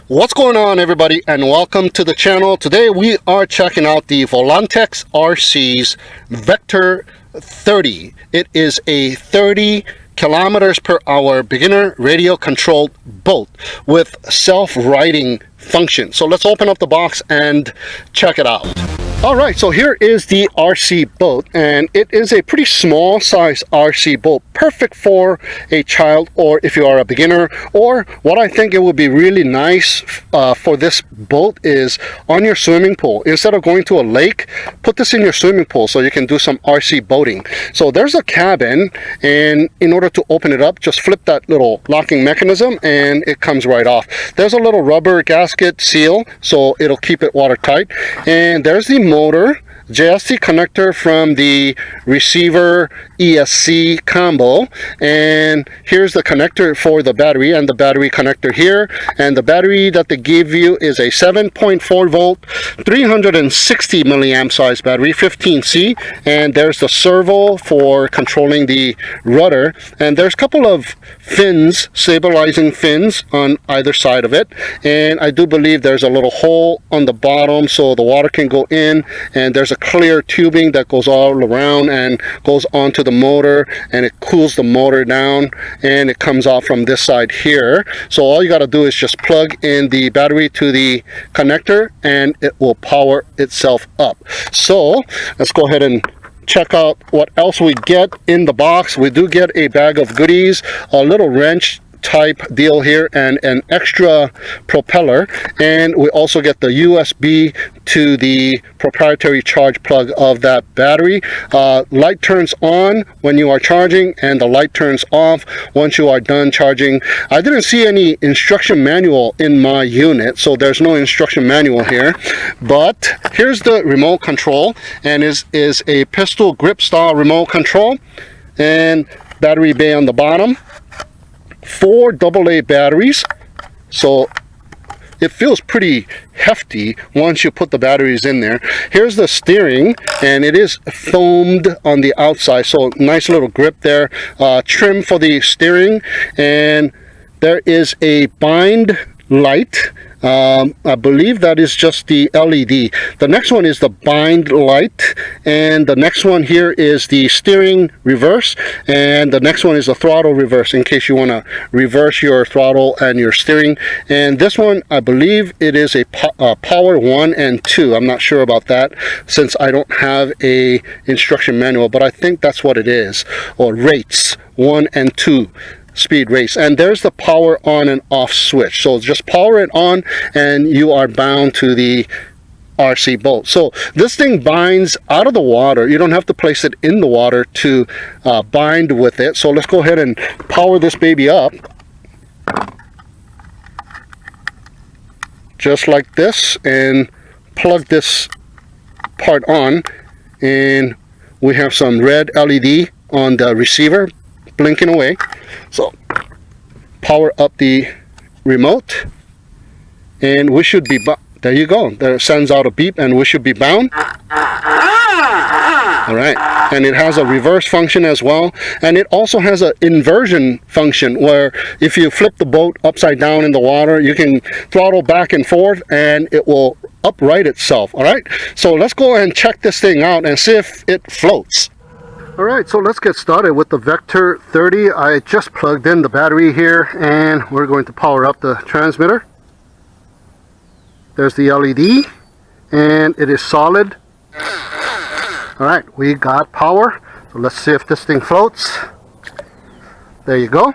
What's going on, everybody, and welcome to the channel. Today we are checking out the VOLANTEXRC's Vector 30. It is a 30 kilometers per hour beginner radio controlled boat with self-righting function. So let's open up the box and check it out. Alright, so here is the RC boat, and it is a pretty small size RC boat, perfect for a child or if you are a beginner. Or what I think it would be really nice for this boat is on your swimming pool. Instead of going to a lake, put this in your swimming pool so you can do some RC boating. So there's a cabin, and in order to open it up, just flip that little locking mechanism and it comes right off. There's a little rubber gasket seal so it'll keep it watertight, and there's the motor JST connector from the receiver ESC combo, and here's the connector for the battery and the battery connector here. And the battery that they give you is a 7.4 volt 360 milliamp size battery, 15C, and there's the servo for controlling the rudder, and there's a couple of fins, stabilizing fins on either side of it, and I do believe there's a little hole on the bottom so the water can go in, and there's a clear tubing that goes all around and goes onto the motor, and it cools the motor down, and it comes off from this side here. So all you got to do is just plug in the battery to the connector and it will power itself up. So let's go ahead and check out what else we get in the box. We do get a bag of goodies, a little wrench type deal here, and an extra propeller, and we also get the USB to the proprietary charge plug of that battery. Light turns on when you are charging, and the light turns off once you are done charging. I didn't see any instruction manual in my unit, so there's no instruction manual here, but here's the remote control, and is a pistol grip style remote control, and battery bay on the bottom. 4 AA batteries, so it feels pretty hefty once you put the batteries in there. Here's the steering, and it is foamed on the outside, so nice little grip there. Trim for the steering, and there is a bind light. I believe that is just the LED. The next one is the bind light, and the next one here is the steering reverse, and the next one is the throttle reverse in case you want to reverse your throttle and your steering. And this one, I believe it is a power 1 and 2. I'm not sure about that since I don't have a instruction manual, but I think that's what it is, or rates 1 and 2 speed race. And there's the power on and off switch, so just power it on and you are bound to the RC boat. So this thing binds out of the water. You don't have to place it in the water to bind with it. So let's go ahead and power this baby up just like this, and plug this part on, and we have some red LED on the receiver blinking away. So power up the remote, and we should be there you go, there sends out a beep, and we should be bound. Alright, and it has a reverse function as well, and it also has an inversion function where if you flip the boat upside down in the water, you can throttle back and forth and it will upright itself. Alright, so let's go and check this thing out and see if it floats. Alright, so let's get started with the Vector 30. I just plugged in the battery here, and we're going to power up the transmitter. There's the LED, and it is solid. Alright, we got power. So let's see if this thing floats. There you go.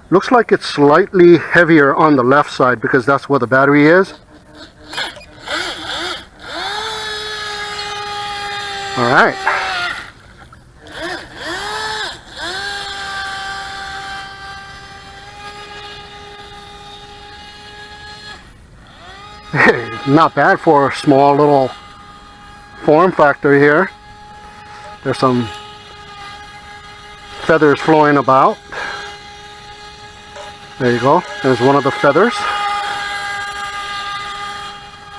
Looks like it's slightly heavier on the left side because that's where the battery is. Alright. Not bad for a small little form factor here. There's some feathers flowing about. There you go. There's one of the feathers.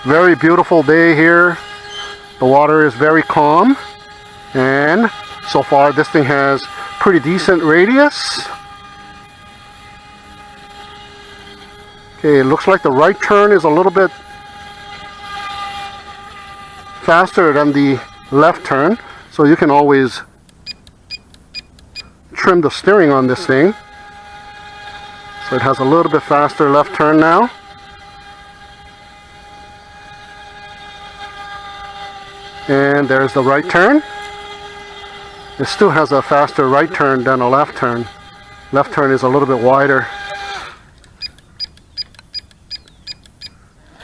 Very beautiful day here. The water is very calm, and so far this thing has pretty decent radius. Okay, it looks like the right turn is a little bit faster than the left turn, so you can always trim the steering on this thing. So it has a little bit faster left turn now. And there's the right turn. It still has a faster right turn than a left turn. Left turn is a little bit wider.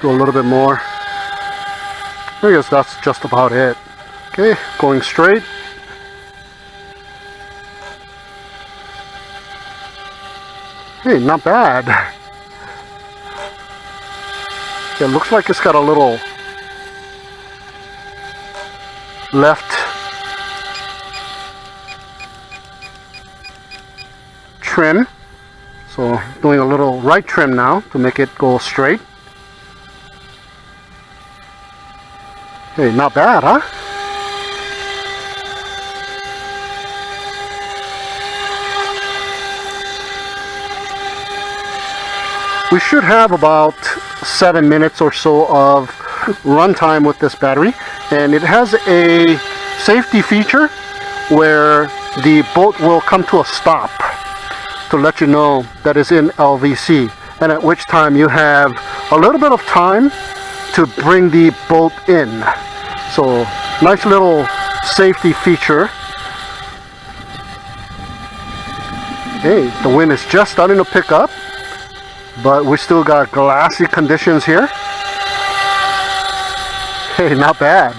Do a little bit more. I guess that's just about it. Okay, going straight. Hey, not bad. It looks like it's got a little left trim. So doing a little right trim now to make it go straight. Hey, not bad, huh? We should have about 7 minutes or so of runtime with this battery, and it has a safety feature where the boat will come to a stop to let you know that it's in LVC, and at which time you have a little bit of time to bring the boat in. So nice little safety feature. Hey, the wind is just starting to pick up, but we still got glassy conditions here. Hey, not bad.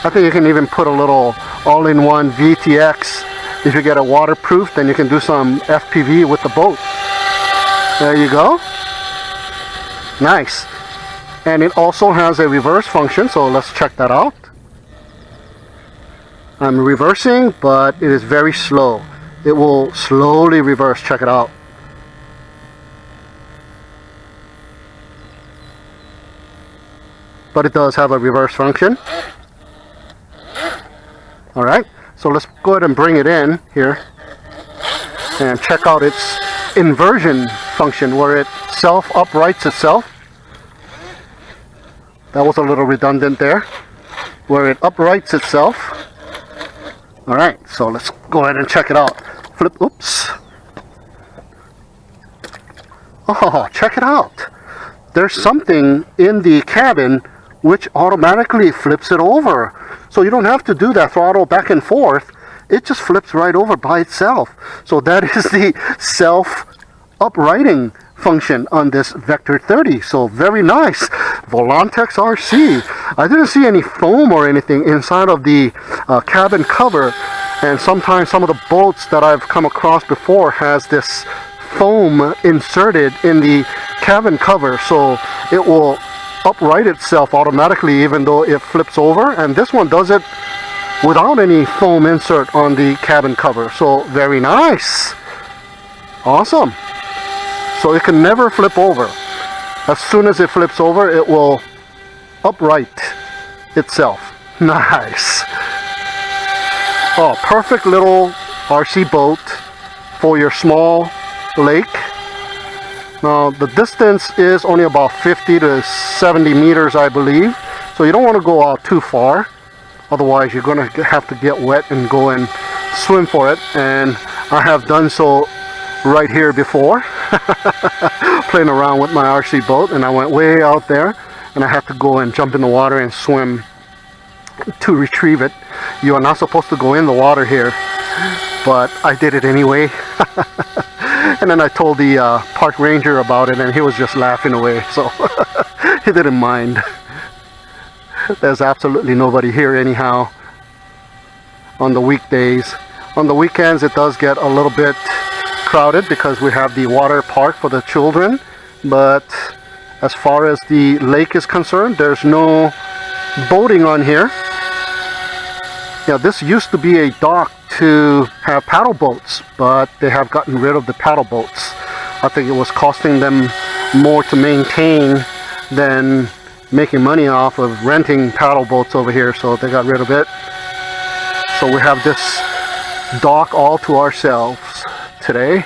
I think you can even put a little all-in-one VTX. If you get a waterproof, then you can do some FPV with the boat. There you go. Nice. And it also has a reverse function, so let's check that out. I'm reversing, but it is very slow. It will slowly reverse. Check it out. But it does have a reverse function. Alright, so let's go ahead and bring it in here and check out its inversion function where it self-uprights itself. That was a little redundant there. Where it uprights itself. Alright, so let's go ahead and check it out. Flip, oops. Oh, check it out. There's something in the cabin which automatically flips it over. So you don't have to do that throttle back and forth. It just flips right over by itself. So that is the self-uprighting function on this Vector 30. So very nice. VOLANTEXRC. I didn't see any foam or anything inside of the cabin cover. And sometimes some of the boats that I've come across before has this foam inserted in the cabin cover. So it will upright itself automatically even though it flips over, and this one does it without any foam insert on the cabin cover. So very nice. Awesome. So it can never flip over. As soon as it flips over, it will upright itself. Nice. Oh, perfect little RC boat for your small lake. Now the distance is only about 50 to 70 meters, I believe. So you don't want to go out too far. Otherwise you're going to have to get wet and go and swim for it. And I have done so right here before. Playing around with my RC boat, and I went way out there and I had to go and jump in the water and swim to retrieve it. You are not supposed to go in the water here, but I did it anyway. And then I told the park ranger about it, and he was just laughing away, so he didn't mind. There's absolutely nobody here anyhow on the weekdays. On the weekends it does get a little bit crowded because we have the water park for the children, but as far as the lake is concerned, there's no boating on here. Yeah, this used to be a dock to have paddle boats, but they have gotten rid of the paddle boats. I think it was costing them more to maintain than making money off of renting paddle boats over here, so they got rid of it. So we have this dock all to ourselves today.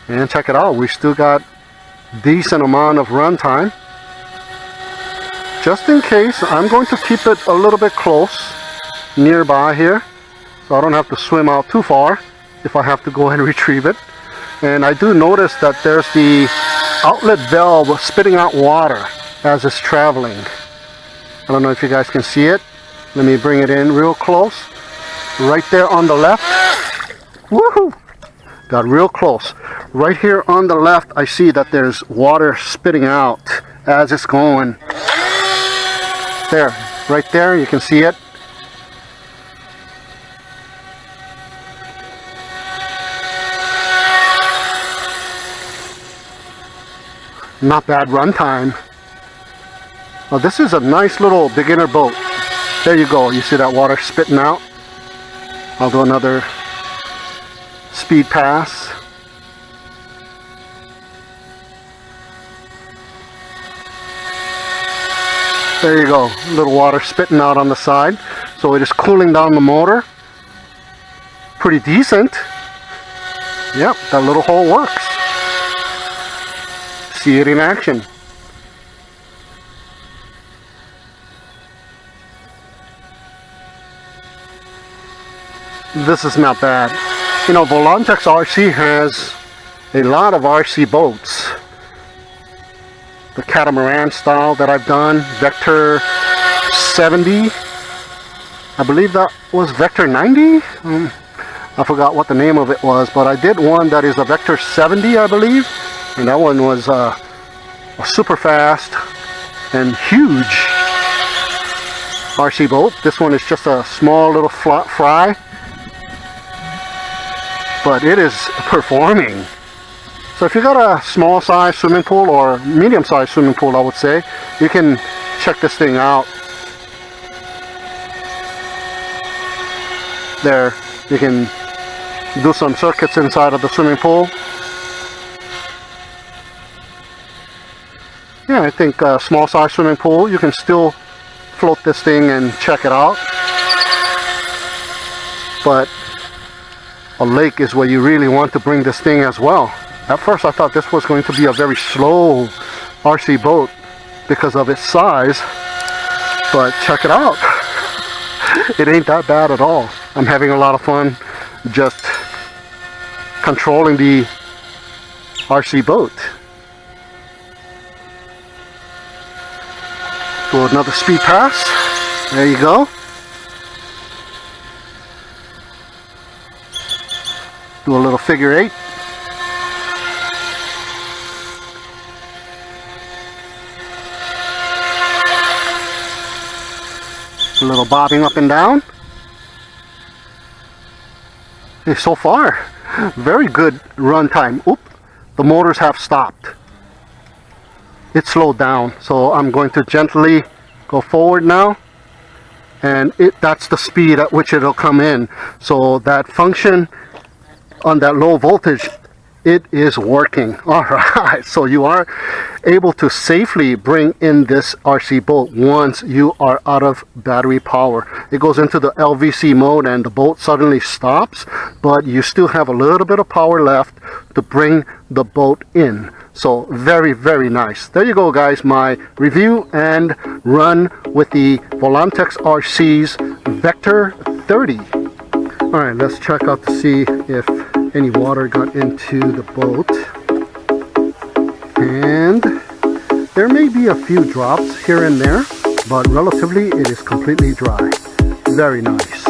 And check it out, we still got decent amount of run time. Just in case, I'm going to keep it a little bit close nearby here, so I don't have to swim out too far if I have to go and retrieve it. And I do notice that there's the outlet valve spitting out water as it's traveling. I don't know if you guys can see it. Let me bring it in real close. Right there on the left. Woohoo! Got real close. Right here on the left, I see that there's water spitting out as it's going. There, right there, you can see it. Not bad run time. Oh, this is a nice little beginner boat. There you go. You see that water spitting out? I'll do another speed pass. There you go. A little water spitting out on the side. So it is cooling down the motor. Pretty decent. Yep, that little hole works. See it in action. This is not bad. You know, VOLANTEXRC has a lot of RC boats. The catamaran style that I've done, Vector 70. I believe that was Vector 90. I forgot what the name of it was, but I did one that is a Vector 70, I believe. And that one was a super fast and huge RC boat. This one is just a small little fry, but it is performing. So if you got a small size swimming pool or medium size swimming pool, I would say, you can check this thing out. There, you can do some circuits inside of the swimming pool. Yeah, I think a small size swimming pool, you can still float this thing and check it out. But a lake is where you really want to bring this thing as well. At first I thought this was going to be a very slow RC boat because of its size, but check it out. It ain't that bad at all. I'm having a lot of fun just controlling the RC boat. Do another speed pass. There you go. Do a little figure eight. A little bobbing up and down. Hey, so far, very good run time. Oop, the motors have stopped. It slowed down, so I'm going to gently go forward now, and that's the speed at which it'll come in. So that function on that low voltage, it is working. All right, so you are able to safely bring in this RC boat once you are out of battery power. It goes into the LVC mode and the boat suddenly stops, but you still have a little bit of power left to bring the boat in. So very, very nice. There you go, guys, my review and run with the VOLANTEXRC's Vector 30. All right, let's check out to see if any water got into the boat. And there may be a few drops here and there, but relatively it is completely dry. Very nice.